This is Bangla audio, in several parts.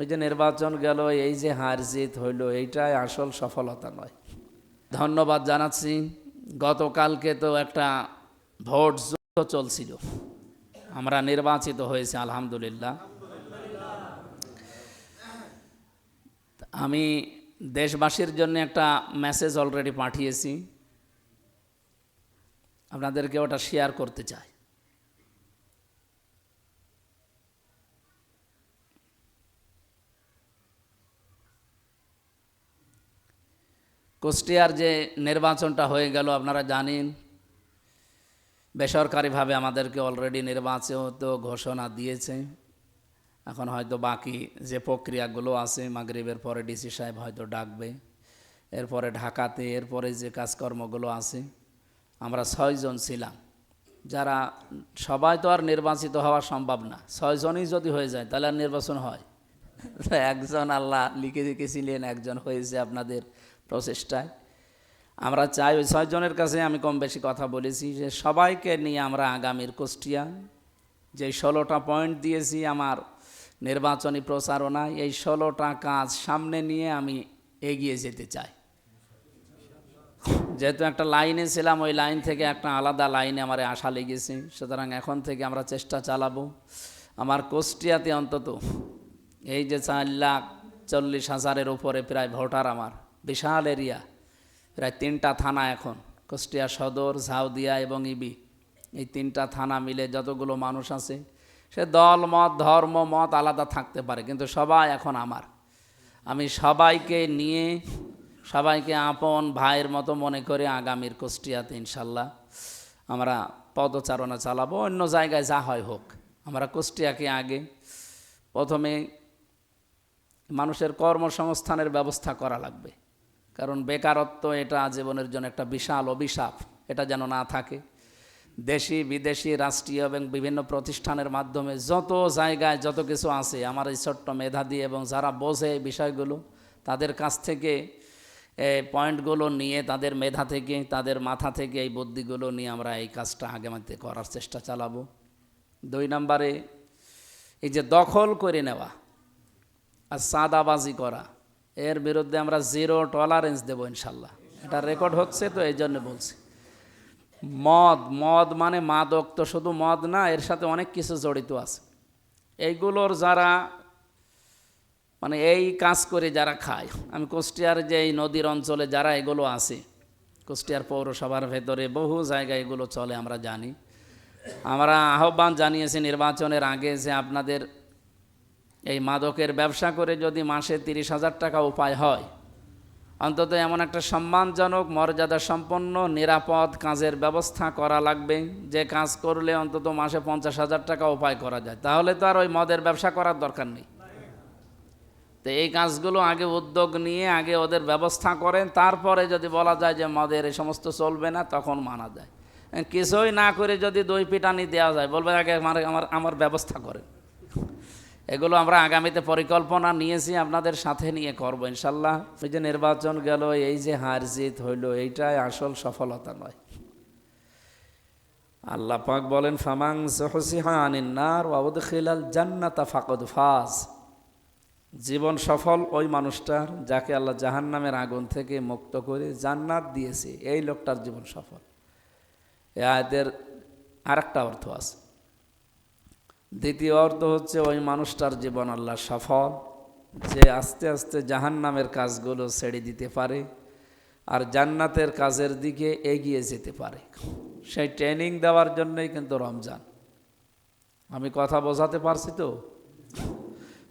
ওই যে নির্বাচন গেল, এই যে হার জিত হইল, এইটাই আসল সফলতা নয়। ধন্যবাদ জানাচ্ছি। গতকালকে তো একটা ভোট যুদ্ধ চলছিল, আমরা নির্বাচিত হয়েছি আলহামদুলিল্লাহ। আমি দেশবাসীর জন্য একটা মেসেজ অলরেডি পাঠিয়েছি, আপনাদেরকে ওটা শেয়ার করতে চাই। কুষ্টিয়ার যে নির্বাচনটা হয়ে গেল, আপনারা জানেন বেসরকারিভাবে আমাদেরকে অলরেডি নির্বাচিত ঘোষণা দিয়েছে। এখন হয়তো বাকি যে প্রক্রিয়াগুলো আছে, মাগরিবের পরে ডিসি সাহেব হয়তো ডাকবে, এরপরে ঢাকাতে, এরপরে যে কাজকর্মগুলো আছে। আমরা 6 জন ছিলাম, যারা সবাই তো আর নির্বাচিত হওয়া সম্ভব না। 6 জনই যদি হয়ে যায় তাহলে আর নির্বাচন হয়? একজন আল্লাহ লিখে রেখেছিলেন, একজন হয়েছে আপনাদের প্রচেষ্টায়। আমরা চাই ওই 6 জনের কাছে আমি কম বেশি কথা বলেছি যে সবাইকে নিয়ে আমরা আগামীর কুষ্টিয়া যে 16টা পয়েন্ট দিয়েছি আমার নির্বাচনী প্রচারণায়, এই 16টা কাজ সামনে নিয়ে আমি এগিয়ে যেতে চাই। যেহেতু একটা লাইনে ছিলাম, ওই লাইন থেকে একটা আলাদা লাইনে আমার আশা লেগেছে, সুতরাং এখন থেকে আমরা চেষ্টা চালাবো আমার কুষ্টিয়াতে অন্তত এই যে 4,40,000-এর উপরে প্রায় ভোটার, আমার বিশাল এরিয়া, প্রায় 3টা থানা এখন, কুষ্টিয়া সদর, ঝাউদিয়া এবং ইবি, এই 3টা থানা মিলে যতগুলো মানুষ আছে, সে দল মত ধর্ম মত আলাদা থাকতে পারে, কিন্তু সবাই এখন আমার। আমি সবাইকে নিয়ে, সবাইকে আপন ভাইয়ের মতো মনে করে আগামীর কুষ্টিয়াতে ইনশাল্লাহ আমরা পদচারণা চালাবো। অন্য জায়গায় যা হয় হোক, আমরা কুষ্টিয়াকে আগে প্রথমে মানুষের কর্মসংস্থানের ব্যবস্থা করা লাগবে, কারণ বেকারত্ব এটা জীবনের জন্য একটা বিশাল অভিশাপ, এটা যেন না থাকে। দেশি বিদেশি রাষ্ট্রীয় এবং বিভিন্ন প্রতিষ্ঠানের মাধ্যমে যত জায়গায় যত কিছু আছে, আমার এই ছোট্ট মেধা দিয়ে এবং যারা বোঝে এই বিষয়গুলো, তাদের কাছ থেকে পয়েন্টগুলো নিয়ে, তাদের মেধা থেকে, তাদের মাথা থেকে এই বুদ্ধিগুলো নিয়ে আমরা এই কাজটা আগামীতে করার চেষ্টা চালাবো। 2 নম্বরে এই যে দখল করে নেওয়া আর চাঁদাবাজি করা, এর বিরুদ্ধে আমরা 0 টলারেন্স দেবো ইনশাল্লাহ। এটা রেকর্ড হচ্ছে, তো এই জন্য বলছি। মদ মানে মাদক তো শুধু মদ না, এর সাথে অনেক কিছু জড়িত আছে। এইগুলোর যারা মানে এই কাজ করে যারা খায়, আমি কুষ্টিয়ার যে এই নদীর অঞ্চলে যারা এগুলো আছে, কুষ্টিয়ার পৌরসভার ভেতরে বহু জায়গায় এগুলো চলে, আমরা জানি। আমরা আহ্বান জানিয়েছি নির্বাচনের আগে যে আপনাদের এই মাদকের ব্যবসা করে যদি মাসে 30,000 টাকা উপায় হয়, অন্তত এমন একটা সম্মানজনক মর্যাদা সম্পন্ন নিরাপদ কাজের ব্যবস্থা করা লাগবে, যে কাজ করলে অন্তত মাসে 50,000 টাকা উপায় করা যায়। তাহলে তো আর ওই মদের ব্যবসা করার দরকার নেই। তো এই কাজগুলো আগে উদ্যোগ নিয়ে আগে ওদের ব্যবস্থা করেন, তারপরে যদি বলা যায় যে মদের এই সমস্ত চলবে না, তখন মানা যায়। কিছুই না করে যদি 2 পিটানি দেওয়া যায়, বলবে আগে আমার ব্যবস্থা করেন। এগুলো আমরা আগামীতে পরিকল্পনা নিয়েছি, আপনাদের সাথে নিয়ে করবো ইনশাল্লাহ। এই যে নির্বাচন গেল, এই যে হার জিত হইল, এইটাই আসল সফলতা নয়। আল্লাহ পাক বলেন, ফামান যুহজিহা আনিন নার ওয়া উদখিলাল জান্নাতা ফাকাদ ফাজ। জীবন সফল ওই মানুষটার যাকে আল্লাহ জাহান্নামের আগুন থেকে মুক্ত করে জান্নাত দিয়েছে, এই লোকটার জীবন সফল। এই আয়াতের আরেকটা অর্থ আছে। দ্বিতীয় অর্থ হচ্ছে ওই মানুষটার জীবন আল্লাহ সফল, যে আস্তে আস্তে জাহান্নামের কাজগুলো ছেড়ে দিতে পারে আর জান্নাতের কাজের দিকে এগিয়ে যেতে পারে। সেই ট্রেনিং দেওয়ার জন্যই কিন্তু রমজান। আমি কথা বোঝাতে পারছি তো?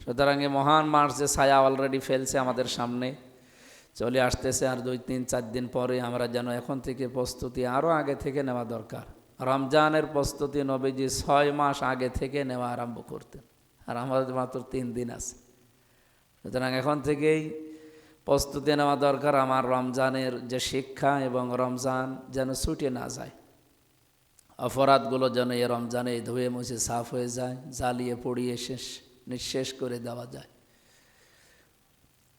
সুতরাং এই মহান মাস যে ছায়া অলরেডি ফেলছে আমাদের সামনে, চলে আসতেছে, আর 2-3-4 দিন পরে আমরা যেন এখন থেকে প্রস্তুতি আরও আগে থেকে নেওয়া দরকার। রমজানের প্রস্তুতি নবীজি 6 মাস আগে থেকে নেওয়া আরম্ভ করতেন, আর আমাদের মাত্র 3 দিন আছে। সুতরাং এখন থেকেই প্রস্তুতি নেওয়া দরকার আমার রমজানের যে শিক্ষা, এবং রমজান যেন ছুটে না যায়, অপরাধগুলো যেন এই রমজানে ধুয়ে মুছে সাফ হয়ে যায়, জ্বালিয়ে পুড়িয়ে নিঃশেষ করে দেওয়া যায়।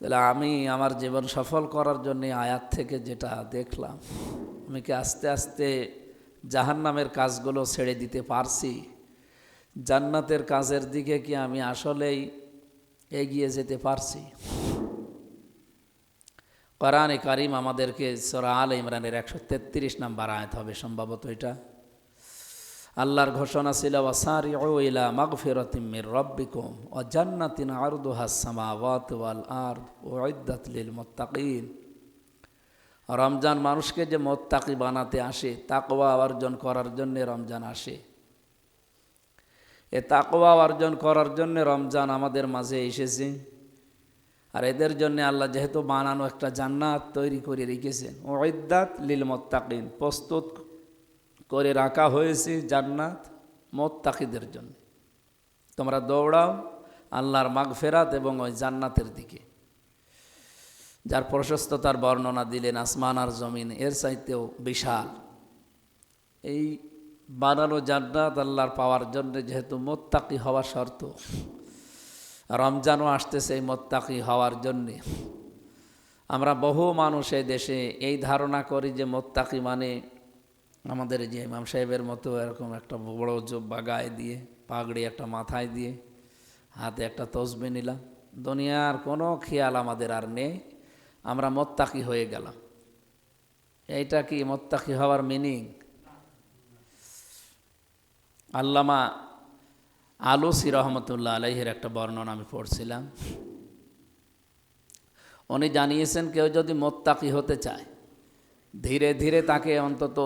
তাহলে আমি আমার জীবন সফল করার জন্য আয়াত থেকে যেটা দেখলাম, আমি কি আস্তে আস্তে জাহান্নামের কাজগুলো ছেড়ে দিতে পারছি? জান্নাতের কাজের দিকে কি আমি আসলেই এগিয়ে যেতে পারছি। কোরআনে কারিম আমাদেরকে সূরা আলে ইমরানের 133 নম্বর আয়াত হবে সম্ভবত এটা। আল্লাহর ঘোষণা ছিল ওয়াসারিউ ইলা মাগফিরাতিম মির রাব্বিকুম ওয়া জান্নাতিন আরদুহাস সামাওয়াতু ওয়াল আরদ উইদ্দাত লিল মুত্তাকিন। রমজান মানুষকে যে মুত্তাকি বানাতে আসে, তাকওয়া অর্জন করার জন্য রমজান আসে। এ তাকওয়া অর্জন করার জন্য রমজান আমাদের মাঝে এসেছে। আর এদের জন্য আল্লাহ যেহেতু বানানো একটা জান্নাত তৈরি করে রেখেছেন, উইদ্দাত লিল মুত্তাকিন, প্রস্তুত করে রাখা হয়েছে জান্নাত মুত্তাকিদের জন্য। তোমরা দৌড়াও আল্লাহর মাগফিরাত এবং ওই জান্নাতের দিকে, যার প্রশস্ততার বর্ণনা দিলেন আসমান আর জমিন এর চাইতেও বিশাল। এই বানানো জান্নাত আল্লাহর পাওয়ার জন্য যেহেতু মুত্তাকি হওয়া শর্ত, রমজানও আসতেছে এই মুত্তাকি হওয়ার জন্যে। আমরা বহু মানুষ এই দেশে এই ধারণা করি যে মুত্তাকি মানে আমাদের যে ইমাম সাহেবের মতো এরকম একটা বড় জুব্বা গায়ে দিয়ে, পাগড়ি একটা মাথায় দিয়ে, হাতে একটা তসবিহ নিলাম। দুনিয়ার কোনো খেয়াল আমাদের আর নেই, আমরা মুত্তাকি হয়ে গেলাম। এইটা কি মুত্তাকি হওয়ার মিনিং? আল্লামা আলুসি রহমতুল্লাহ আলাইহির একটা বর্ণনা আমি পড়ছিলাম। উনি জানিয়েছেন কেউ যদি মুত্তাকি হতে চায়, ধীরে ধীরে তাকে অন্তত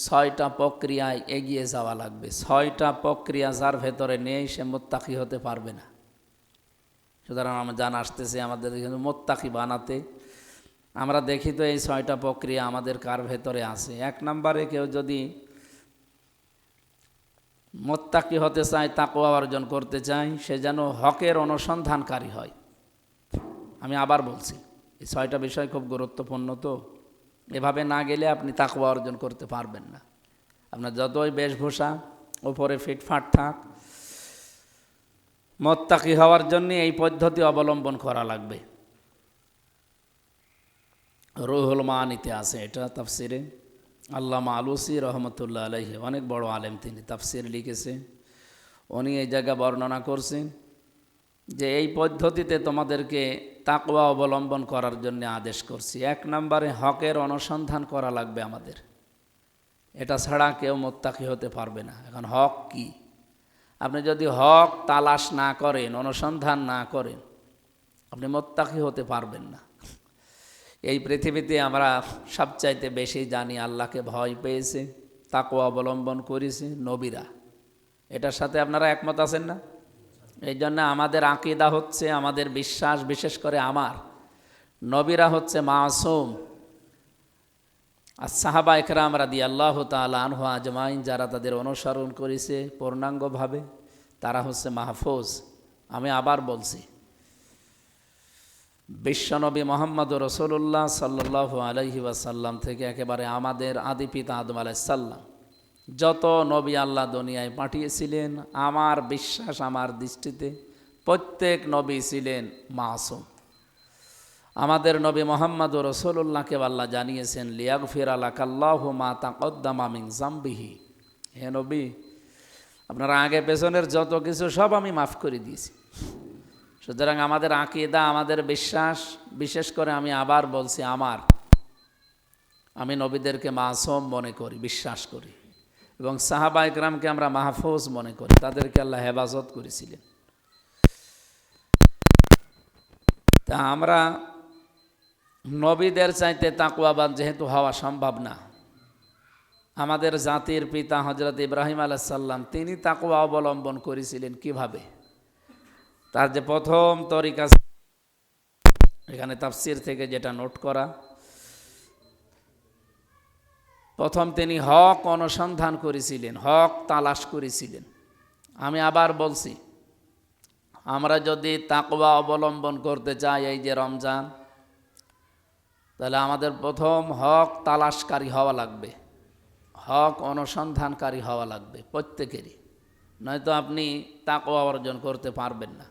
6টা প্রক্রিয়ায় এগিয়ে যাওয়া লাগবে। 6টা প্রক্রিয়া যার ভেতরে নেই সে মুত্তাকি হতে পারবে না। সুতরাং রমজান আসতেছে আমাদের মুত্তাকি বানাতে। আমরা দেখি তো এই 6টা প্রক্রিয়া আমাদের কার ভেতরে আছে। 1 নম্বরে কেউ যদি মুত্তাকি হতে চায়, তাকওয়া অর্জন করতে চায়, সে যেন হকের অনুসন্ধানকারী হয়। আমি আবার বলছি, এই 6টা বিষয় খুব গুরুত্বপূর্ণ। তো এভাবে না গেলে আপনি তাকওয়া অর্জন করতে পারবেন না। আপনার যতই বেশভূষা উপরে ফিটফাট থাক, মুত্তাকি হওয়ার জন্য এই পদ্ধতি অবলম্বন করা লাগবে। রুহুল মানিতে আছে এটা তাফসিরে। আল্লামা আলুসি রহমতুল্লাহ আলাইহি অনেক বড় আলেম, তিনি তাফসির লিখেছে। উনি এই জায়গা বর্ণনা করছেন যে এই পদ্ধতিতে তোমাদেরকে তাকওয়া অবলম্বন করার জন্য আদেশ করছি। 1 নম্বরে হকের অনুসন্ধান করা লাগবে আমাদের। এটা ছাড়া কেউ মুত্তাকি হতে পারবে না। এখন হক কি? আপনি যদি হক তালাশ না করেন, অনুসন্ধান না করেন, আপনি মুত্তাকি হতে পারবেন না। এই পৃথিবীতে আমরা সবচাইতে বেশি জানি আল্লাহকে ভয় পেয়েছে, তাকওয়া অবলম্বন করেছে নবীরা। এটার সাথে আপনারা একমত আছেন না? এই জন্য আমাদের আকীদা হচ্ছে, আমাদের বিশ্বাস, বিশেষ করে আমার, নবীরা হচ্ছে মাসুম। আর সাহাবা একরাম রাদিয়াল্লাহু তাআলা আনহু আজমাইন, যারা তাদের অনুসরণ করেছে পূর্ণাঙ্গভাবে, তারা হচ্ছে মাহফুজ। আমি আবার বলছি, বিশ্বনবী মুহাম্মদুর রাসূলুল্লাহ সাল্লাল্লাহু আলাইহি ওয়াসাল্লাম থেকে একেবারে আমাদের আদি পিতা আদম আলাইহিস সালাম, যত নবী আল্লাহ দুনিয়ায় পাঠিয়েছিলেন, আমার বিশ্বাস, আমার দৃষ্টিতে প্রত্যেক নবী ছিলেন মাসুম। আমাদের নবী মুহাম্মদুর রাসূলুল্লাহকে আল্লাহ জানিয়েছেন লিয়াগফিরা লাকাল্লাহু মা তাকদ্দামা মিন যামবিহি, হে নবী আপনারা আগে পেছনের যত কিছু সব আমি মাফ করে দিয়েছি। সুতরাং আমাদের আকীদা, আমাদের বিশ্বাস, বিশেষ করে আমি আবার বলছি আমি নবীদেরকে মাসুম মনে করি, বিশ্বাস করি, এবং সাহাবা ইকরামকে আমরা মাহফুজ মনে করি। তাদেরকে আল্লাহ হেফাজত করেছিলেন। তা আমরা নবীদের চাইতে তাকওয়াবান যেহেতু হওয়া সম্ভব না, আমাদের জাতির পিতা হযরত ইব্রাহিম আলাইহিস সালাম, তিনি তাকওয়া অবলম্বন করেছিলেন কিভাবে? তার যে প্রথম তরিকা, এখানে তাফসির থেকে যেটা নোট করা, প্রথম তিনি হক অনুসন্ধান করেছিলেন, হক তালাশ করেছিলেন। আমি আবার বলছি, আমরা যদি তাকওয়া অবলম্বন করতে চাই এই যে রমজান, তাহলে আমাদের প্রথম হক তালাশকারী হওয়া লাগবে, হক অনুসন্ধানকারী হওয়া লাগবে প্রত্যেকেরই, নয়তো আপনি তাকওয়া অর্জন করতে পারবেন না।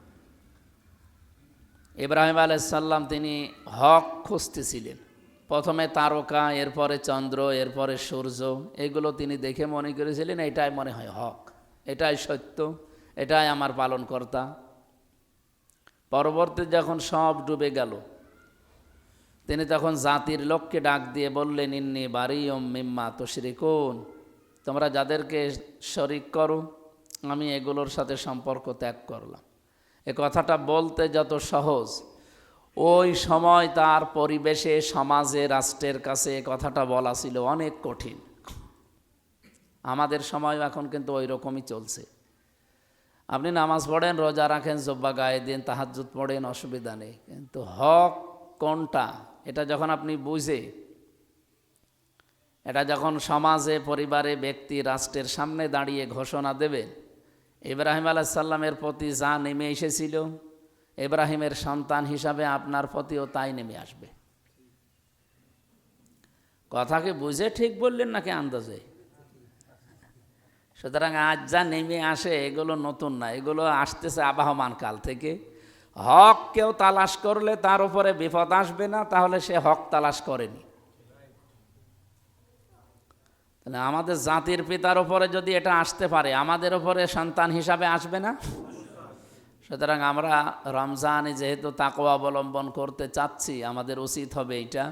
ইব্রাহিম আলাইহিস সালাম তিনি হক খুঁজতেছিলেন। প্রথমে তারকা, এরপরে চন্দ্র, এরপরে সূর্য, এগুলো তিনি দেখে মনে করেছিলেন এটাই মনে হয় হক, এটাই সত্য, এটাই আমার পালনকর্তা। পরবর্তী যখন সব ডুবে গেল, তিনি তখন জাতির লোককে ডাক দিয়ে বললেন, ইন্নী বারিয়ুম মিম্মা তুশরিকুন, তোমরা যাদেরকে শরিক করো আমি এগুলোর সাথে সম্পর্ক ত্যাগ করলাম। এ কথাটা বলতে যত সহজ, ওই সময় তার পরিবেশে, সমাজে, রাষ্ট্রের কাছে এ কথাটা বলা ছিল অনেক কঠিন। আমাদের সময় এখন কিন্তু ওই রকমই চলছে। আপনি নামাজ পড়েন, রোজা রাখেন, জুব্বা গায়ে দিন, তাহাজ্জুদ পড়েন, অসুবিধা নেই, কিন্তু হক কোনটা এটা যখন আপনি বুঝে, এটা যখন সমাজে, পরিবারে, ব্যক্তি, রাষ্ট্রের সামনে দাঁড়িয়ে ঘোষণা দেবেন, ইব্রাহিম আলাইহিস সালামের প্রতি যা নেমে এসেছিল, ইব্রাহিমের সন্তান হিসাবে আপনার প্রতিও তাই নেমে আসবে। কথাকে বুঝে ঠিক বললেন নাকি আন্দাজে? সুতরাং আজ যা নেমে আসে এগুলো নতুন না, এগুলো আসতেছে আবহমান কাল থেকে। হক কেউ তালাশ করলে তার উপরে বিপদ আসবে না, তাহলে সে হক তালাশ করেনি। তাহলে আমাদের জাতির পিতার উপরে যদি এটা আসতে পারে, আমাদের উপরে সন্তান হিসাবে আসবে না? সুতরাং আমরা রমজানে যেহেতু তাকওয়া অবলম্বন করতে চাচ্ছি, আমাদের উচিত হবে এইটা,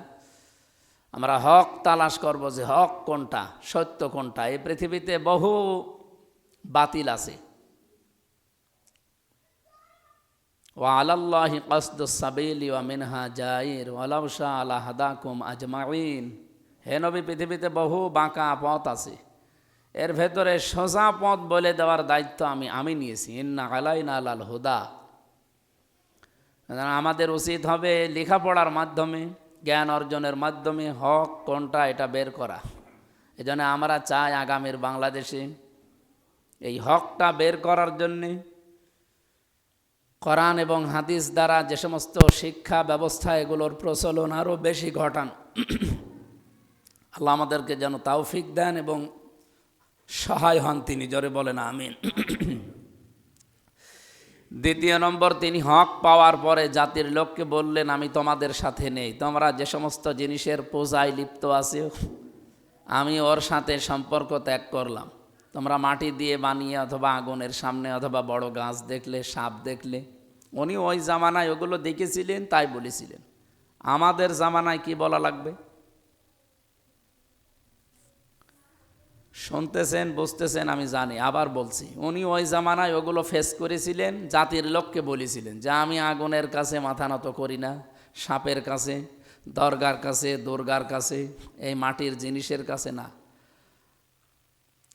আমরা হক তালাশ করব যে হক কোনটা, সত্য কোনটা। এই পৃথিবীতে বহু বাতিল আছে। ওয়া আলাল্লাহি কাসদুস সাবিলি ওয়া মিনহা জাইর ওয়ালাউ শাআ লাহাদাকুম আজমাইন। হে নবী, পৃথিবীতে বহু বাঁকা পথ আছে, এর ভেতরে সোজা পথ বলে দেওয়ার দায়িত্ব আমি নিয়েছি। ইন্না আলাইনা লাল হুদা। আমাদের উচিত হবে লেখাপড়ার মাধ্যমে, জ্ঞান অর্জনের মাধ্যমে হক কোনটা এটা বের করা। এজন্য আমরা চাই আগামীর বাংলাদেশে এই হকটা বের করার জন্যে কোরআন এবং হাদিস দ্বারা যে সমস্ত শিক্ষা ব্যবস্থা, এগুলোর প্রচলন আরও বেশি ঘটান। আল্লাহ আমাদেরকে যেন তৌফিক দেন এবং সহায় হন তিনি, জোরে বলেন আমিন। দ্বিতীয় নম্বর, তিনি হক পাওয়ার পরে জাতির লোককে বললেন, আমি তোমাদের সাথে নেই, তোমরা যে সমস্ত জিনিসের পূজায় লিপ্ত আছো আমি ওর সাথে সম্পর্ক ত্যাগ করলাম। তোমরা মাটি দিয়ে বানিয়ে অথবা আগুনের সামনে অথবা বড় গাছ দেখলে, সাপ দেখলে, উনি ওই জামানায় ওগুলো দেখেছিলেন তাই বলেছিলেন। আমাদের জামানায় কি বলা লাগবে? শুনতেছেন, বুঝতেছেন, আমি জানি, আবার বলছি, উনি ওই জামানায় ওগুলো ফেস করেছিলেন, জাতির লোককে বলেছিলেন যে আমি আগুনের কাছে মাথা নত করি না, সাপের কাছে, দরগার কাছে, দুর্গার কাছে, এই মাটির জিনিসের কাছে না।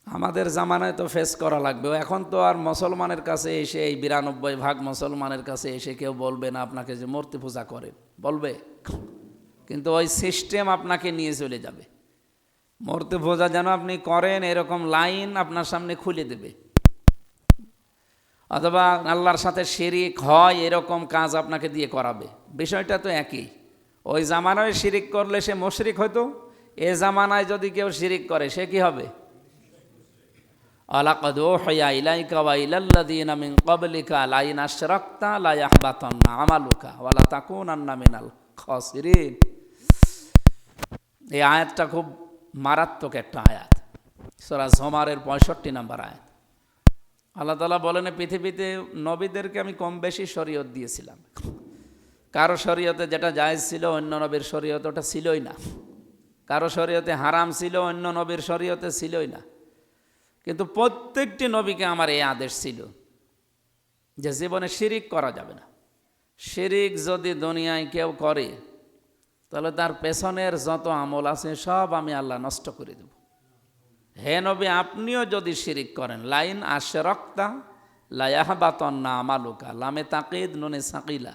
আমাদের জামানায় তো ফেস করা লাগবে। এখন তো আর মুসলমানের কাছে এসে, এই 92% মুসলমানের কাছে এসে কেউ বলবে না আপনাকে যে মূর্তি পূজা করেন, বলবে, কিন্তু ওই সিস্টেম আপনাকে নিয়ে চলে যাবে। মূর্তি পূজা যেন আপনি করেন এরকম লাইন আপনার সামনে খুলে দেবে, অথবা আল্লাহর সাথে শিরিক হয় এরকম কাজ আপনাকে দিয়ে করাবে। বিষয়টা তো একই। ওই জামানায় শিরিক করলে সে মুশরিক হতো, এ জামানায় যদি কেউ শিরিক করে সে কি হবে? আলাকাদ উহিয়া ইলাইকা ওয়া ইলাল্লাযীনা মিন ক্বাবলিকা লাইন আশরাকতা লা ইয়াহবাতান্না আমালুকা ওয়া লা তাকুনান্না মিনাল খাসিরিন। এই আয়াতটা খুব মারাত্মক একটা আয়াত, সূরা জুমারের 65 নম্বর আয়াত। আল্লাহ তাআলা বলেন, পৃথিবীতে নবীদেরকে আমি কম বেশি শরীয়ত দিয়েছিলাম। কারো শরীয়তে যেটা জায়েজ ছিল অন্য নবীর শরীয়তে ওটা ছিলই না। কারো শরীয়তে হারাম ছিল অন্য নবীর শরীয়তে ছিলই না। কিন্তু প্রত্যেকটি নবীকে আমার এই আদেশ ছিল যে জীবনে শিরিক করা যাবে না। শিরিক যদি দুনিয়ায় কেউ করে তাহলে তার পেছনের যত আমল আছে সব আমি আল্লাহ নষ্ট করে দেব। হে নবী, আপনিও যদি শিরিক করেন, লাইন আশরাকতা লা ইয়াহবাতান্না আমালুকা, লামে তাকিদ নুনে সাকিলা,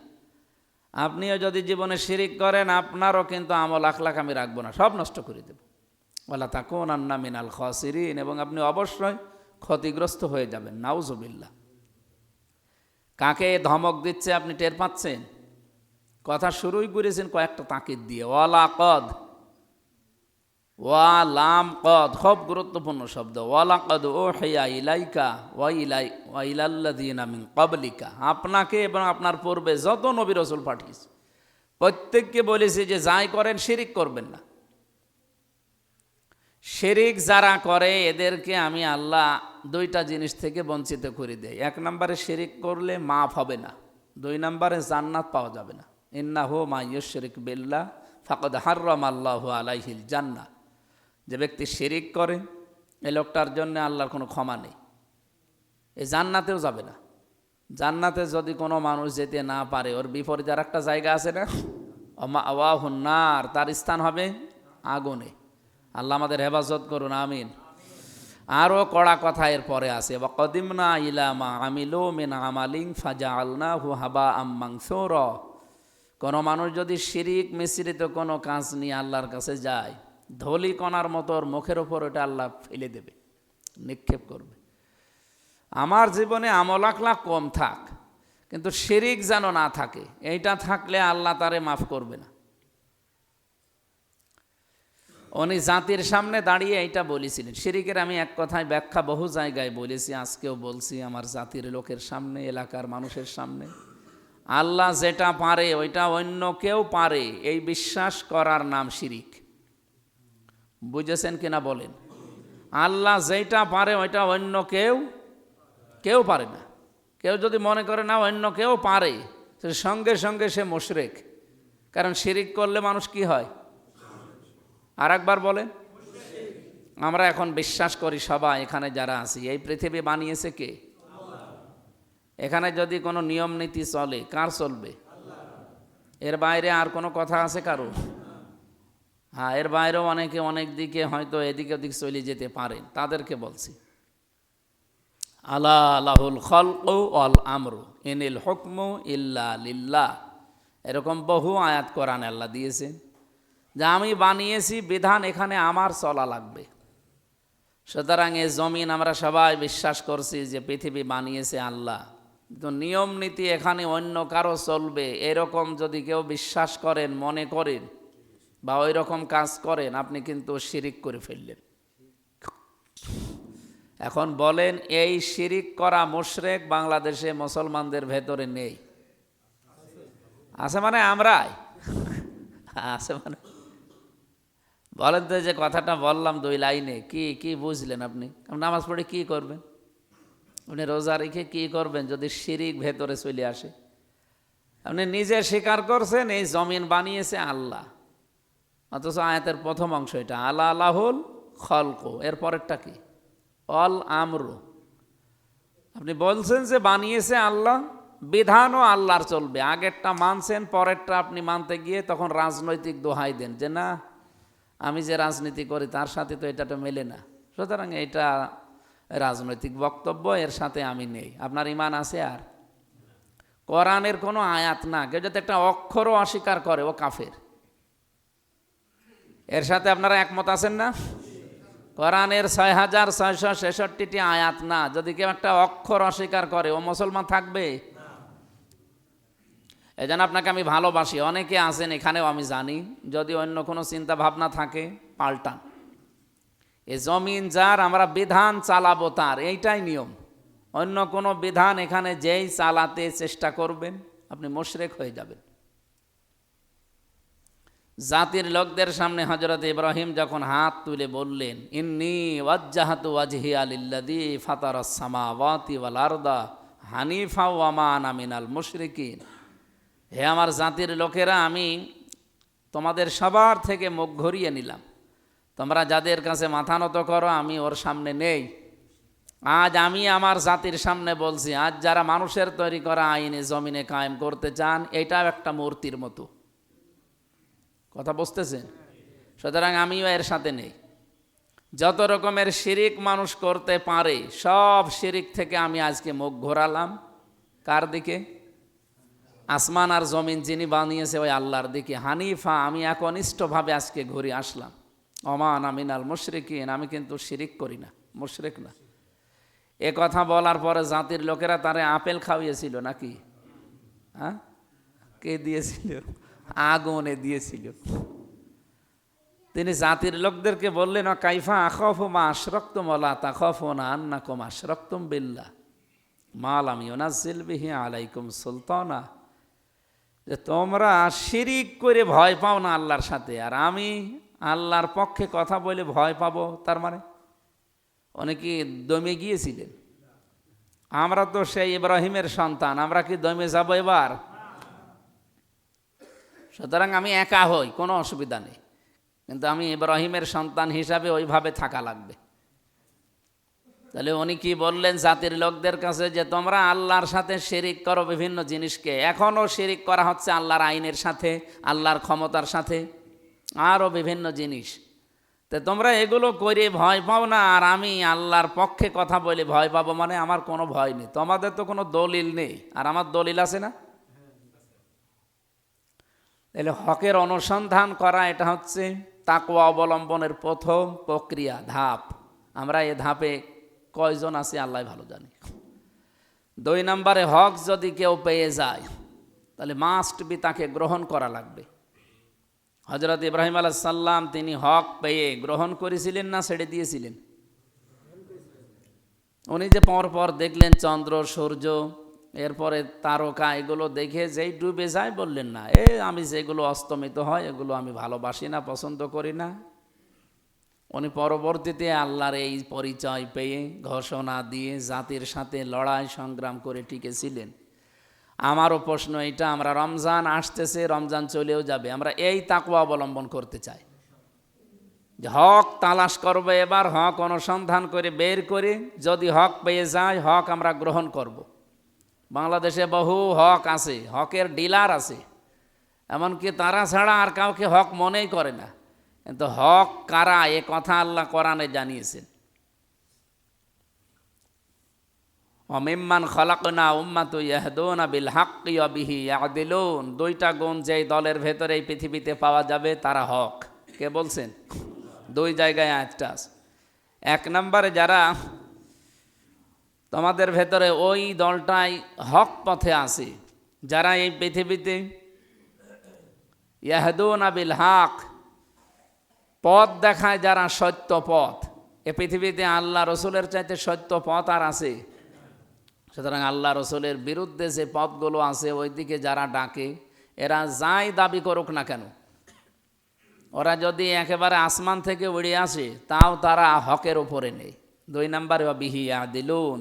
আপনিও যদি জীবনে শিরিক করেন আপনারও কিন্তু আমল আখলাক আমি রাখবো না, সব নষ্ট করে দেব। ওয়ালা তাকুনান্না মিনাল খাসিরিন, এবং আপনি অবশ্যই ক্ষতিগ্রস্ত হয়ে যাবেন। নাউজুবিল্লাহ। কাকে ধমক দিচ্ছে আপনি টের পাচ্ছেন? কথা শুরুই করেছেন কয়েকটা তাকিদ দিয়ে, ওয়ালা কদ, ওয়া লাম কদ, খুব গুরুত্বপূর্ণ শব্দ। ওয়ালা কদ উহিয়া ইলাইকা ওয়া ইলাল্লাযীনা মিন ক্বাবলিকা, আপনাকে এবং আপনার পূর্বে যত নবী রাসূল পাঠিয়েছে প্রত্যেককে বলেছে যে যাই করেন শিরিক করবেন না। শিরিক যারা করে এদেরকে আমি আল্লাহ দুইটা জিনিস থেকে বঞ্চিত করে দেয়। এক নম্বরে, শিরিক করলে মাফ হবে না, 2 নম্বরে জান্নাত পাওয়া যাবে না। ইন্নাহু মাইয়ুশরিক বিল্লাহ ফাকাদ হাররামাল্লাহু আলাইহিল জান্নাহ। যে ব্যক্তি শিরিক করে এই লোকটার জন্য আল্লাহর কোনো ক্ষমা নেই, এই জান্নাতেও যাবে না। জান্নাতে যদি কোনো মানুষ যেতে না পারে, ওর বিপরীতে আর একটা জায়গা আছে না, ওয়াহুন নার, তার স্থান হবে আগুনে। আল্লাহ আমাদের হেফাজত করুন, আমিন। আরও কড়া কথা এর পরে আছে, ওয়াকদিমনা ইলা মা আমিলু মিন আমালিন ফাজআলনাহু হাবাআম মানসুরা। কোনো মানুষ যদি শিরিক মিশ্রিত কোনো কাজ নিয়ে আল্লাহর কাছে যায়, ধলি কণার মতো ওর মুখের ওপর ওটা আল্লাহ ফেলে দেবে, নিক্ষেপ করবে। আমার জীবনে আমল আখলাক কম থাক, কিন্তু শিরিক যেন না থাকে, এইটা থাকলে আল্লাহ তারে মাফ করবে না। উনি জাতির সামনে দাঁড়িয়ে এইটা বলেছিলেন। শিরিকের আমি এক কথায় ব্যাখ্যা বহু জায়গায় বলেছি, আজকেও বলছি আমার জাতির লোকের সামনে, এলাকার মানুষের সামনে। আল্লাহ যেটা পারে ওইটা অন্য কেউ পারে, এই বিশ্বাস করার নাম শিরিক। বুঝেছেন কিনা বলেন? আল্লাহ যেটা পারে ওইটা অন্য কেউ পারে না। কেউ যদি মনে করে না অন্য কেউ পারে, সঙ্গে সঙ্গে সে মুশরিক। কারণ শিরিক করলে মানুষ কি হয়? আর একবার বলেন। আমরা এখন বিশ্বাস করি সবাই এখানে যারা আছি, এই পৃথিবী বানিয়েছে কে? এখানে যদি কোনো নিয়ম নীতি চলে, কার চলবে? এর বাইরে আর কোনো কথা আছে কারো? হ্যাঁ, এর বাইরেও অনেকে অনেক দিকে হয়তো এদিকে ওদিক চলে যেতে পারে, তাদেরকে বলছি আলা লাহুল খালকু ওয়াল আমরু ইনিল হুকমু ইল্লা লিল্লাহ। এরকম বহু আয়াত কোরআনে আল্লাহ দিয়েছেন যে আমি বানিয়েছি, বিধান এখানে আমার চলা লাগবে। সুতরাং এই জমিন আমরা সবাই বিশ্বাস করছি যে পৃথিবী বানিয়েছে আল্লাহ, তো নিয়ম নীতি এখানে অন্য কারো চলবে, এরকম যদি কেউ বিশ্বাস করেন, মনে করেন বা ওই রকম কাজ করেন, আপনি কিন্তু শিরিক করে ফেললেন। এখন বলেন, এই শিরিক করা মুশরিক বাংলাদেশে মুসলমানদের ভেতরে নেই? আছে মানে আমরাই আছে মানে বলেন তো, যে কথাটা বললাম 2 লাইনে, কি বুঝলেন আপনি? নামাজ পড়ে কি করবেন? আপনি রোজা রেখে কি করবেন যদি শিরিক ভেতরে চলে আসে? আপনি নিজে স্বীকার করছেন এই জমিন বানিয়েছে আল্লাহ, অথচ আয়াতের প্রথম অংশ এটা আলা লাহুল খালকু, এর পরেরটা কি? অল আমরু। আপনি বলছেন যে বানিয়েছে আল্লাহ, বিধানও আল্লাহর চলবে। আগেরটা মানছেন, পরেরটা আপনি মানতে গিয়ে তখন রাজনৈতিক দোহাই দেন যে না, আমি যে রাজনীতি করি তার সাথে তো এটা তো মেলে না, সুতরাং এটা রাজনৈতিক বক্তব্য, এর সাথে আমি নেই। আপনার ঈমান আছে? আর কোরআনের কোনো আয়াত না, কেউ যদি একটা অক্ষরও অস্বীকার করে ও কাফের। এর সাথে আপনারা একমত আছেন না? কোরআনের 6666টি আয়াত না, যদি কেউ একটা অক্ষর অস্বীকার করে ও মুসলমান থাকবে? এই জন্য আপনাকে আমি ভালোবাসি, অনেকে আছেন এখানেও আমি জানি, যদি অন্য কোনো চিন্তা ভাবনা থাকে পাল্টান। এ জমিন যার, আমরা বিধান চালাবো তার, এইটাই নিয়ম। অন্য কোনো বিধান এখানে যেই চালাতে চেষ্টা করবেন আপনি মুশরিক হয়ে যাবেন। জাতির লোকদের সামনে হযরত ইব্রাহিম যখন হাত তুলে বললেন, ইন্নী ওয়াজ্জাহাতু ওয়াজহিয়া লিল্লাযী ফাতারাস সামাওয়াতি ওয়াল আরদা হানিফা ওয়া মা আনা মিনাল মুশরিকিন, হে আমার জাতির লোকেরা, আমি তোমাদের সবার থেকে মুখ ঘুরিয়ে নিলাম। তোমরা যাদের কাছে মাথা নত করো, আমি ওর সামনে নেই। আজ আমি আমার জাতির সামনে বলছি, আজ যারা মানুষের তৈরি করা আইনে জমিনে কায়েম করতে চান, এটাও একটা মূর্তির মতো। কথা বুঝতেছেন? সুতরাং আমিও এর সাথে নেই। যত রকমের শিরিক মানুষ করতে পারে, সব শিরিক থেকে আমি আজকে মুখ ঘোরালাম। কার দিকে? আসমান আর জমিন যিনি বানিয়েছে ওই আল্লাহর দিকে। হানিফা, আমি একনিষ্ঠভাবে আজকে ঘুরে আসলাম। ওমা আনা মিনাল মুশরিকিন, আমি কিন্তু শিরিক করি না, মুশরিক না। এ কথা বলার পরে জাতির লোকেরা তারে আপেল খাওয়িয়েছিল নাকি? হ্যাঁ, কে দিয়েছিল? আগুনে দিয়েছিল। তিনি জাতির লোকদেরকে বললেন, কাইফা আখাফু মা আশরাকতুম ওয়ালা তাখাফুনা আন্নাকুম আশরাকতুম বিল্লাহ মা লাম ইউনাজ্জিল বিহি আলাইকুম সুলতানা, যে তোমরা শিরিক করে ভয় পাও না আল্লাহর সাথে, আর আমি আল্লাহর পক্ষে কথা বলে ভয় পাবো? তার মানে অনেকে দমে গিয়েছিলেন, আমরা তো সেই ইব্রাহিমের সন্তান, আমরা কি দমে যাব এবার? সুতরাং আমি একা হই, কোনো অসুবিধা নেই, কিন্তু আমি ইব্রাহিমের সন্তান হিসাবে ওইভাবে থাকা লাগবে। তাহলে উনি কি বললেন জাতির লোকদের কাছে, যে তোমরা আল্লাহর সাথে শিরিক করো বিভিন্ন জিনিসকে। এখনও শিরিক করা হচ্ছে আল্লাহর আইনের সাথে, আল্লাহর ক্ষমতার সাথে, আরও বিভিন্ন জিনিস। তো তোমরা এগুলো করে ভয় পাও না, আর আমি আল্লাহর পক্ষে কথা বলে ভয় পাবো, মানে আমার কোনো ভয় নেই। তোমাদের তো কোনো দলিল নেই, আর আমার দলিল আছে না? তাহলে হকের অনুসন্ধান করা, এটা হচ্ছে তাকওয়া অবলম্বনের প্রথম প্রক্রিয়া, ধাপ। আমরা এ ধাপে কয়জন আছি আল্লাহ ভালো জানি। 2 নম্বরে, হক যদি কেউ পেয়ে যায় তাহলে মাস্ট বি তাকে গ্রহণ করা লাগবে। হযরত ইব্রাহিম আলাইহিস সালাম তিনি হক পেয়ে গ্রহণ করেছিলেন না ছেড়ে দিয়েছিলেন? উনি যে পর দেখলেন চন্দ্র সূর্য, এরপরে তারকা, এগুলো দেখে যেই ডুবে যায় বললেন না, আমি যেগুলো অস্তমিত হয় এগুলো আমি ভালোবাসি না, পছন্দ করি না। উনি পরবর্তীতে আল্লাহর এই পরিচয় পেয়ে ঘোষণা দিয়ে জাতির সাথে লড়াই সংগ্রাম করে টিকেছিলেন। আমারও প্রশ্ন এটা, আমরা রমজান আসতেছে, রমজান চলেও যাবে, আমরা এই তাকওয়া অবলম্বন করতে চাই যে হক তালাশ করবো, এবার হক অনুসন্ধান করে বের করে যদি হক পেয়ে যায়, হক আমরা গ্রহণ করব। বাংলাদেশে বহু হক আছে, হকের ডিলার আছে, এমনকি তারা ছাড়া আর কাউকে হক মনেই করে না। কিন্তু হক কারা, এ কথা আল্লাহ কোরআনে জানিয়েছেন। অমিম্মান খলাকনা উম্মাতু ইয়াহদুনা বিল হাক্কি ওয়া বিহি ইয়াদিলুন। 2টা গুণ যেই দলের ভেতরে এই পৃথিবীতে পাওয়া যাবে তারা হক। কে বলছেন? 2 জায়গায় আয়াতটা আছে। 1 নম্বরে, যারা তোমাদের ভেতরে ওই দলটাই হক পথে আছে, যারা এই পৃথিবীতে ইয়াহদুনা বিল হক, পথ দেখায় যারা সত্য পথ। এ পৃথিবীতে আল্লাহ রসুলের চাইতে সত্য পথ আর আছে? সুতরাং আল্লাহ রসুলের বিরুদ্ধে যে পথগুলো আছে ওই দিকে যারা ডাকে, এরা যাই দাবি করুক না কেন, ওরা যদি একেবারে আসমান থেকে উড়ে আসে তাও তারা হকের উপরে নেই। 2 নম্বরে, বিহি ইয়াদিলুন,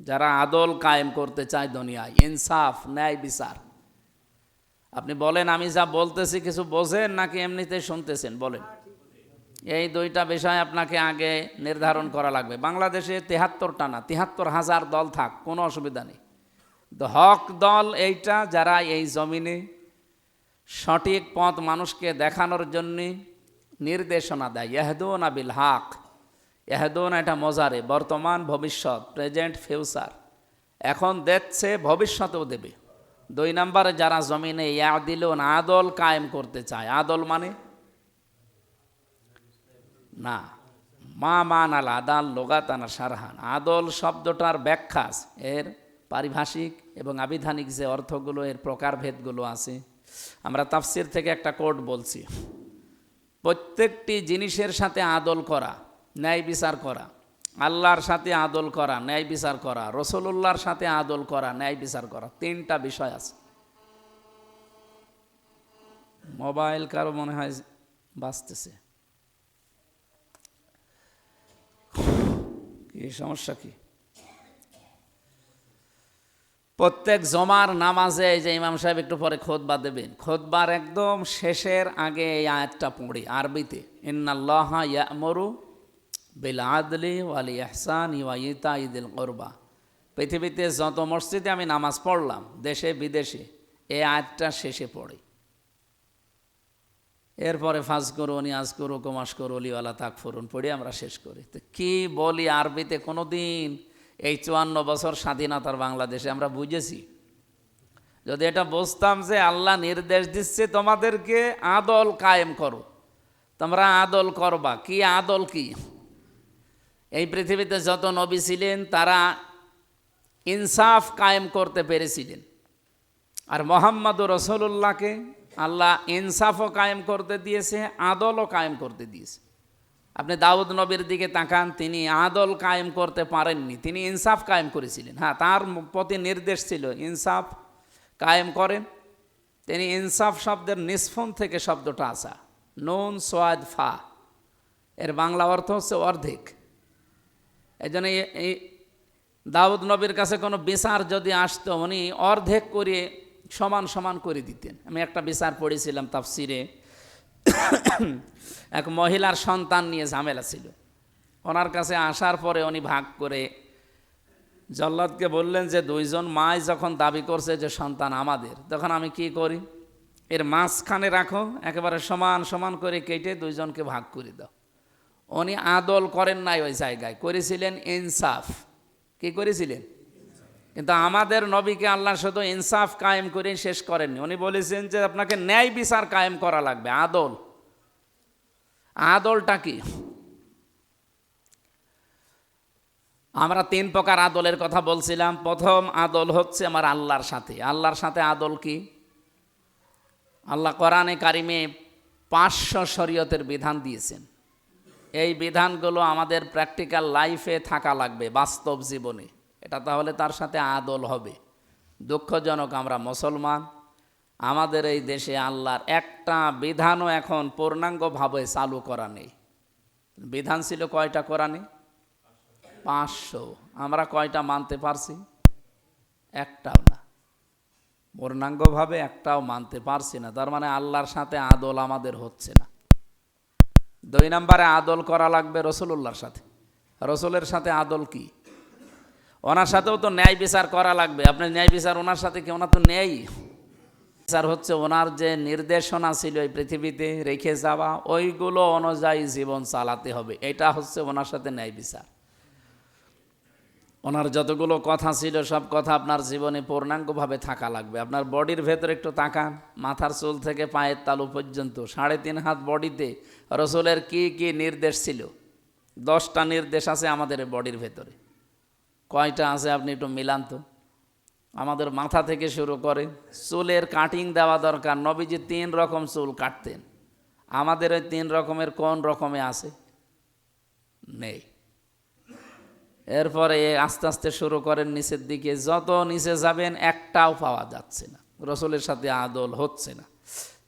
যারা আদল কায়েম করতে চায় দুনিয়ায়, ইনসাফ, ন্যায় বিচার। আপনি বলেন আমি যা বলতেছি কিছু বোঝেন নাকি এমনিতে শুনতেছেন? বলেন। এই 2টা বিষয় আপনাকে আগে নির্ধারণ করা লাগবে। বাংলাদেশে 73টা না 73,000 দল থাক, কোনো অসুবিধা নেই। হক দল এইটা, যারা এই জমিনে সঠিক পথ মানুষকে দেখানোর জন্য নির্দেশনা দেয়। ইয়াহদুনা বিল হক, ইয়াহদুনা এটা মজারে, বর্তমান, ভবিষ্যৎ, প্রেজেন্ট, ফিউচার। এখন দেখছে, ভবিষ্যতেও দেবে। 2 নম্বরে, যারা জমিনে ইয়াদিলুন, আদল কায়েম করতে চায়। আদল মানে না, মান আল আদাল লোগাতানা সারহান। আদল শব্দটার ব্যাখ্যা, এর পারিভাষিক এবং আবিধানিক যে অর্থগুলো, এর প্রকারভেদগুলো আছে। আমরা তাফসির থেকে একটা কোড বলছি। প্রত্যেকটি জিনিসের সাথে আদল করা, ন্যায় বিচার করা। আল্লাহর সাথে আদল করা, ন্যায় বিচার করা। রসুলুল্লাহর সাথে আদল করা, ন্যায় বিচার করা। 3টা বিষয় আছে। মোবাইল কারো মনে হয় বাজতেছে, কি সমস্যা কি? প্রত্যেক জমার নামাজে যে ইমাম সাহেব একটু পরে খুতবা দেবেন, খুতবার একদম শেষের আগে এই আয়াতটা পড়ি আরবিতে, ইন্নাল্লাহা ইয়া'মুরু বিল আদলি ওয়াল ইহসানি ওয়া ইতাইযিল কুরবা। পৃথিবীতে যত মসজিদে আমি নামাজ পড়লাম, দেশে বিদেশে, এই আয়াতটা শেষে পড়ি। এরপরে ফাজকুরুনি আযকুরুকুম ওয়াশকুরুলি ওয়ালা তাকফুরুন পড়ে আমরা শেষ করি। তো কি বলি আরবিতে? কোনো দিন এই 54 বছর স্বাধীনতার বাংলাদেশে আমরা বুঝেছি? যদি এটা বুঝতাম যে আল্লাহ নির্দেশ দিচ্ছে তোমাদেরকে আদল কায়েম করো, তোমরা আদল করবা। কি আদল? কি এই পৃথিবীতে যত নবী ছিলেন তারা ইনসাফ কায়েম করতে পেরেছিলেন, আর মুহাম্মদুর রাসূলুল্লাহকে আল্লাহ ইনসাফও কায়েম করতে দিয়েছে, আদলও কায়েম করতে দিয়েছে। আপনি দাউদ নবীর দিকে তাকান, তিনি আদল কায়েম করতে পারেননি, তিনি ইনসাফ কায়েম করেছিলেন। হ্যাঁ, তার প্রতি নির্দেশ ছিল ইনসাফ কায়েম করেন। তিনি ইনসাফ শব্দের নিষ্ফন থেকে শব্দটা আসা, নুন সোয়াদ ফা, এর বাংলা অর্থ হচ্ছে অর্ধেক। এই জন্য দাউদ নবীর কাছে কোনো বিচার যদি আসতো উনি অর্ধেক করে সমান সমান করে দিতেন। আমি একটা বিচার পড়েছিলাম তাফসিরে, এক মহিলার সন্তান নিয়ে ঝামেলা ছিল, ওনার কাছে আসার পরে উনি ভাগ করে জল্লাদকে বললেন যে দুইজন মাই যখন দাবি করছে যে সন্তান আমাদের, তখন আমি কি করি, এর মাঝখানে রাখো, একেবারে সমান সমান করে কেটে দুইজনকে ভাগ করে দাও। উনি আদল করেন নাই, ওই জায়গায় করেছিলেন ইনসাফ। কি করেছিলেন? কিন্তু আমাদের নবীকে আল্লাহ শুধু ইনসাফ কায়েম করে শেষ করেননি, উনি বলেছেন যে আপনাকে ন্যায় বিচার কায়েম করা লাগবে। আদল, আদলটা কি? আমরা 3 প্রকার আদলের কথা বলছিলাম। প্রথম আদল হচ্ছে আমার আল্লাহর সাথে। আল্লাহর সাথে আদল কি? আল্লাহ কোরআনে কারিমে 500 শরীয়তের বিধান দিয়েছেন। এই বিধানগুলো আমাদের প্র্যাকটিক্যাল লাইফে থাকা লাগবে, বাস্তব জীবনে। এটা তাহলে তার সাথে আদল হবে। দুঃখজনক, আমরা মুসলমান, আমাদের এই দেশে আল্লাহর একটা বিধানও এখন পূর্ণাঙ্গভাবে চালু করা নেই। বিধান ছিল কয়টা কোরআনে? 500। আমরা কয়টা মানতে পারছি? একটাও না, পূর্ণাঙ্গভাবে একটাও মানতে পারছি না। তার মানে আল্লাহর সাথে আদল আমাদের হচ্ছে না। 2 নম্বরে আদল করা লাগবে রসুলুল্লাহর সাথে। রসুলের সাথে আদল কি? ওনার সাথেও তো ন্যায় বিচার করা লাগবে। আপনি ন্যায় বিচার ওনার সাথে কি? ওনার তো ন্যায় বিচার হচ্ছে ওনার যে নির্দেশনা ছিল এই পৃথিবীতে রেখে যাওয়া, ওইগুলো অনুযায়ী জীবন চালাতে হবে। এটা হচ্ছে ওনার সাথে ন্যায় বিচার। ওনার যতগুলো কথা ছিল সব কথা আপনার জীবনে পূর্ণাঙ্গভাবে থাকা লাগবে। আপনার বডির ভেতরে একটু তাকান, মাথার চুল থেকে পায়ের তালু পর্যন্ত 3.5 হাত বডিতে রসুলের কি কি নির্দেশ ছিল? 10টা নির্দেশ আছে আমাদের বডির ভেতরে। কয়টা আছে আপনি একটু মিলান তো। আমাদের মাথা থেকে শুরু করে চুলের কাটিং দেওয়া দরকার। নবীজি 3 রকম চুল কাটতেন। আমাদের ওই 3 রকমের কোন রকমে আছে? নেই। এরপরে আস্তে আস্তে শুরু করেন নিচের দিকে, যত নিচে যাবেন একটাও পাওয়া যাচ্ছে না। রসুলের সাথে আদল হচ্ছে না।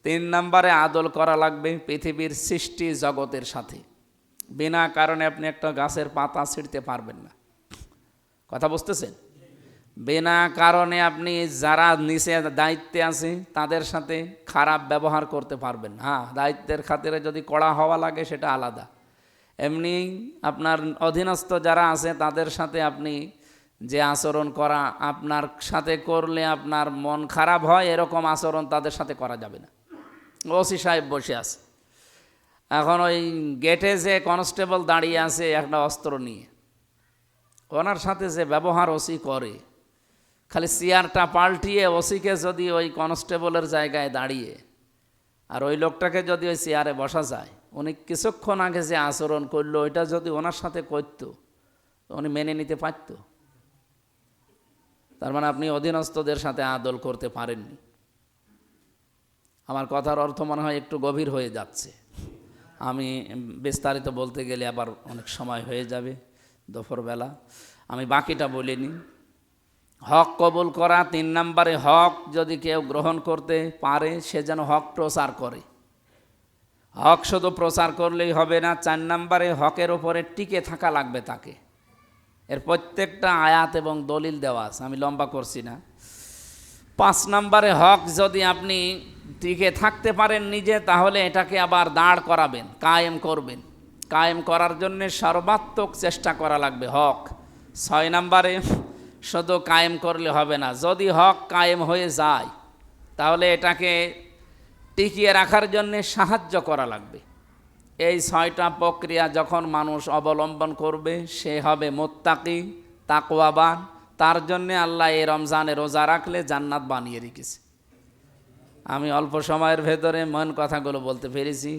3 নম্বরে আদল করা লাগবে পৃথিবীর সৃষ্টি জগতের সাথে। বিনা কারণে আপনি একটা গাছের পাতা ছিঁড়তে পারবেন না। কথা বুঝতেছেন? বিনা কারণে আপনি যারা নিচে দায়িত্বে আছে তাদের সাথে খারাপ ব্যবহার করতে পারবেন না। হ্যাঁ, দায়িত্বের খাতিরে যদি কড়া হওয়া লাগে সেটা আলাদা। এমনি আপনার অধীনস্থ যারা আছে তাদের সাথে আপনি যে আচরণ করা আপনার সাথে করলে আপনার মন খারাপ হয়, এরকম আচরণ তাদের সাথে করা যাবে না। ওসি সাহেব বসে আছে, এখন ওই গেটে যে কনস্টেবল দাঁড়িয়ে আছে একটা অস্ত্র নিয়ে, ওনার সাথে যে ব্যবহার ওসি করে, খালি চেয়ারটা পাল্টিয়ে ওসিকে যদি ওই কনস্টেবলের জায়গায় দাঁড়িয়ে আর ওই লোকটাকে যদি ওই চেয়ারে বসা যায়, উনি কিছুক্ষণ আগে যে আচরণ করলো ওইটা যদি ওনার সাথে করত উনি মেনে নিতে পারত? তার মানে আপনি অধীনস্থদের সাথে আদল করতে পারেননি। আমার কথার অর্থ মনে হয় একটু গভীর হয়ে যাচ্ছে। আমি বিস্তারিত বলতে গেলে আবার অনেক সময় হয়ে যাবে দুপুরবেলা। আমি বাকিটা বলিনি। হক কবুল করা 3 নম্বরে। হক যদি কেউ গ্রহণ করতে পারে সে যেন হক প্রচার করে। হক শুধু প্রচার করলেই হবে না, 4 নম্বরে হকের ওপরে টিকে থাকা লাগবে তাকে। এর প্রত্যেকটা আয়াত এবং দলিল দেওয়া আছে, আমি লম্বা করছি না। 5 নম্বরে হক যদি আপনি টিকে থাকতে পারেন নিজে, তাহলে এটাকে আবার দাঁড় করাবেন, কায়েম করবেন। কায়েম করার জন্য সর্বাত্মক চেষ্টা করা লাগবে হক। 6 নম্বরে শুধু কায়েম করলে হবে না, যদি হক কায়েম হয়ে যায় তাহলে এটাকে টিকিয়ে রাখার জন্যে সাহায্য করা লাগবে। এই 6টা প্রক্রিয়া যখন মানুষ অবলম্বন করবে সে হবে মুত্তাকি, তাকওয়াবান। তার জন্যে আল্লাহ এই রমজানে রোজা রাখলে জান্নাত বানিয়ে রেখেছে। আমি অল্প সময়ের ভেতরে মন কথাগুলো বলতে পেরেছি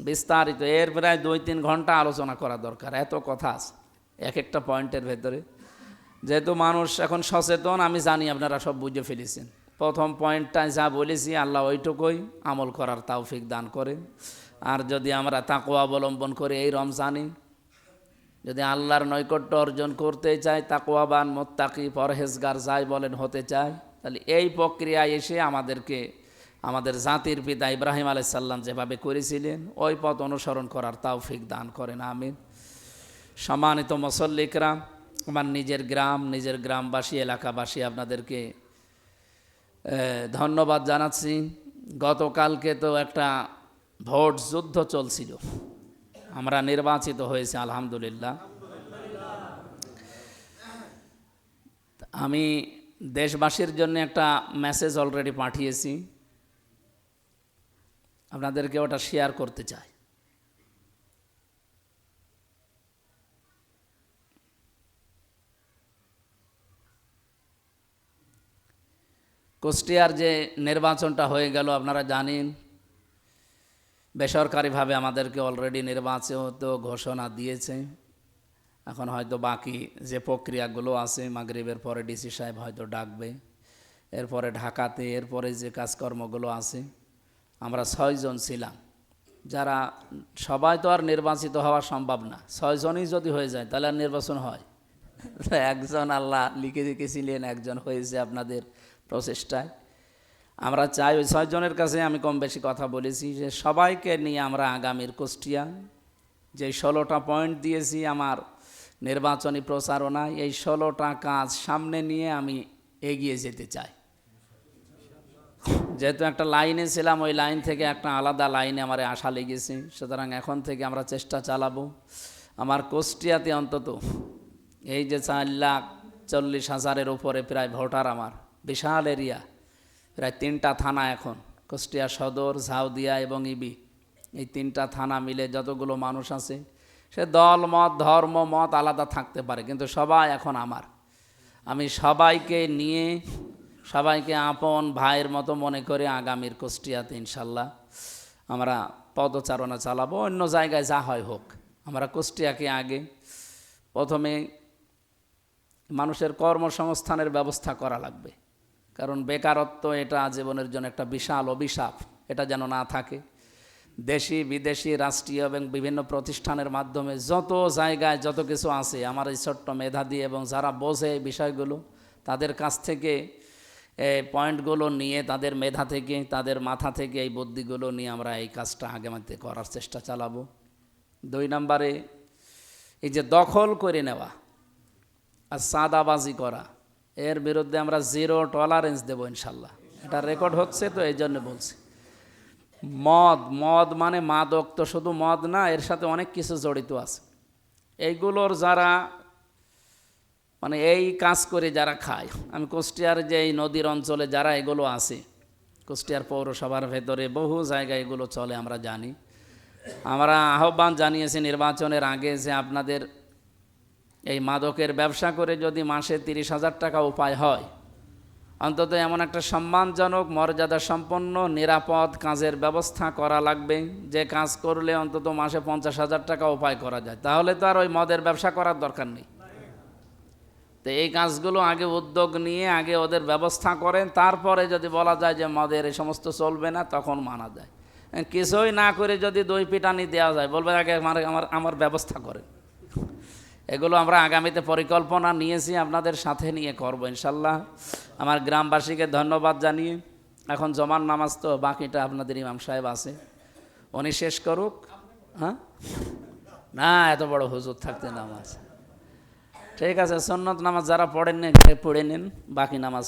বিস্তারিত। এর প্রায় 2-3 ঘন্টা আলোচনা করা দরকার, এত কথা আছে এক একটা পয়েন্টের ভেতরে। যেহেতু মানুষ এখন সচেতন, আমি জানি আপনারা সব বুঝে ফেলেছেন। প্রথম পয়েন্টটায় যা বলেছি আল্লাহ ওইটুকুই আমল করার তৌফিক দান করেন। আর যদি আমরা তাকওয়া অবলম্বন করে এই রমজানে যদি আল্লাহর নৈকট্য অর্জন করতে চাই, তাকওয়াবান, মুত্তাকি, পরহেজগার যাই বলেন হতে চাই, তাহলে এই প্রক্রিয়ায় এসে আমাদেরকে আমাদের জাতির পিতা ইব্রাহিম আলাইহিস সালাম যেভাবে করেছিলেন ওই পথ অনুসরণ করার তৌফিক দান করেন, আমিন। সম্মানিত মুসল্লিকরা, আমার নিজের গ্রাম, নিজের গ্রামবাসী, এলাকাবাসী আপনাদেরকে ধন্যবাদ জানাচ্ছি। গতকালকে তো একটা ভোট যুদ্ধ চলছিল, আমরা নির্বাচিত হয়েছি আলহামদুলিল্লাহ। আমি দেশবাসীর জন্য একটা মেসেজ অলরেডি পাঠিয়েছি, আপনাদেরকে ওটা শেয়ার করতে চাই। কুষ্টিয়ার যে নির্বাচনটা হয়ে গেল আপনারা জানেন, বেসরকারিভাবে আমাদেরকে অলরেডি নির্বাচিত ঘোষণা দিয়েছে। এখন হয়তো বাকি যে প্রক্রিয়াগুলো আছে, মাগরিবের পরে ডিসি সাহেব হয়তো ডাকবে, এরপরে ঢাকাতে, এরপরে যে কাজকর্মগুলো আছে। আমরা 6 জন ছিলাম, যারা সবাই তো আর নির্বাচিত হওয়া সম্ভব না। 6 জনই যদি হয়ে যায় তাহলে আর নির্বাচন হয়? একজন আল্লাহ লিখে রেখেছিলেন, একজন হয়েছে আপনাদের প্রচেষ্টায়। আমরা চাই ওই 6 জনের কাছে আমি কম বেশি কথা বলেছি যে সবাইকে নিয়ে আমরা আগামীর কুষ্টিয়া যে 16টা পয়েন্ট দিয়েছি আমার নির্বাচনী প্রচারণায়, এই 16টা কাজ সামনে নিয়ে আমি এগিয়ে যেতে চাই। যেহেতু একটা লাইনে ছিলাম, ওই লাইন থেকে একটা আলাদা লাইনে আমার আশা লেগেছে, সুতরাং এখন থেকে আমরা চেষ্টা চালাবো আমার কুষ্টিয়াতে অন্তত এই যে 4,40,000-এর উপরে প্রায় ভোটার, আমার বিশাল এরিয়া, প্রায় 3টা থানা এখন, কুষ্টিয়া সদর, ঝাউদিয়া এবং ইবি, এই 3টা থানা মিলে যতগুলো মানুষ আছে, সে দল মত ধর্ম মত আলাদা থাকতে পারে, কিন্তু সবাই এখন আমার। আমি সবাইকে নিয়ে, সবাইকে আপন ভাইয়ের মতো মনে করে আগামীর কুষ্টিয়াতে ইনশাল্লাহ আমরা পদচারণা চালাবো। অন্য জায়গায় যা হয় হোক, আমরা কুষ্টিয়াকে আগে প্রথমে মানুষের কর্মসংস্থানের ব্যবস্থা করা লাগবে, কারণ বেকারত্ব এটা জীবনের জন্য একটা বিশাল অভিশাপ, এটা যেন না থাকে। দেশি বিদেশি রাষ্ট্রীয় এবং বিভিন্ন প্রতিষ্ঠানের মাধ্যমে যত জায়গায় যত কিছু আছে, আমার এই ছোট্ট মেধা দিয়ে এবং যারা বোঝে এই বিষয়গুলো, তাদের কাছ থেকে এই পয়েন্টগুলো নিয়ে, তাদের মেধা থেকে, তাদের মাথা থেকে এই বুদ্ধিগুলো নিয়ে আমরা এই কাজটা আগামীতে করার চেষ্টা চালাবো। 2 নম্বরে এই যে দখল করে নেওয়া আর চাঁদাবাজি করা, এর বিরুদ্ধে আমরা 0 টলারেন্স দেবো ইনশাল্লাহ। এটা রেকর্ড হচ্ছে তো, এই জন্য বলছি। মদ মানে মাদক তো শুধু মদ না, এর সাথে অনেক কিছু জড়িত আছে। এইগুলোর যারা মানে এই কাজ করে যারা খায়, আমি কুষ্টিয়ার যে এই নদীর অঞ্চলে যারা এগুলো আছে, কুষ্টিয়ার পৌরসভার ভেতরে বহু জায়গায় এগুলো চলে, আমরা জানি। আমরা আহ্বান জানিয়েছি নির্বাচনের আগে যে আপনাদের এই মাদকের ব্যবসা করে যদি মাসে 30,000 টাকা উপায় হয়, অন্তত এমন একটা সম্মানজনক মর্যাদা সম্পন্ন নিরাপদ কাজের ব্যবস্থা করা লাগবে, যে কাজ করলে অন্তত মাসে 50,000 টাকা উপায় করা যায়। তাহলে তো আর ওই মদের ব্যবসা করার দরকার নেই। তো এই কাজগুলো আগে উদ্যোগ নিয়ে আগে ওদের ব্যবস্থা করেন, তারপরে যদি বলা যায় যে মদের এই সমস্ত চলবে না, তখন মানা যায়। কিছুই না করে যদি 2 পিটানি দেওয়া যায়, বলবে আগে আমার ব্যবস্থা করেন। এগুলো আমরা আগামীতে পরিকল্পনা নিয়েছি, আপনাদের সাথে নিয়ে করব ইনশাল্লাহ। আমার গ্রামবাসীকে ধন্যবাদ জানিয়ে এখন জমান নামাজ তো বাকিটা আপনাদের ইমাম সাহেব আছে, উনি শেষ করুক। হ্যাঁ, না এত বড় হুজুর থাকতে নামাজ, ঠিক আছে। সুন্নত নামাজ যারা পড়েন পড়ে নিন, বাকি নামাজ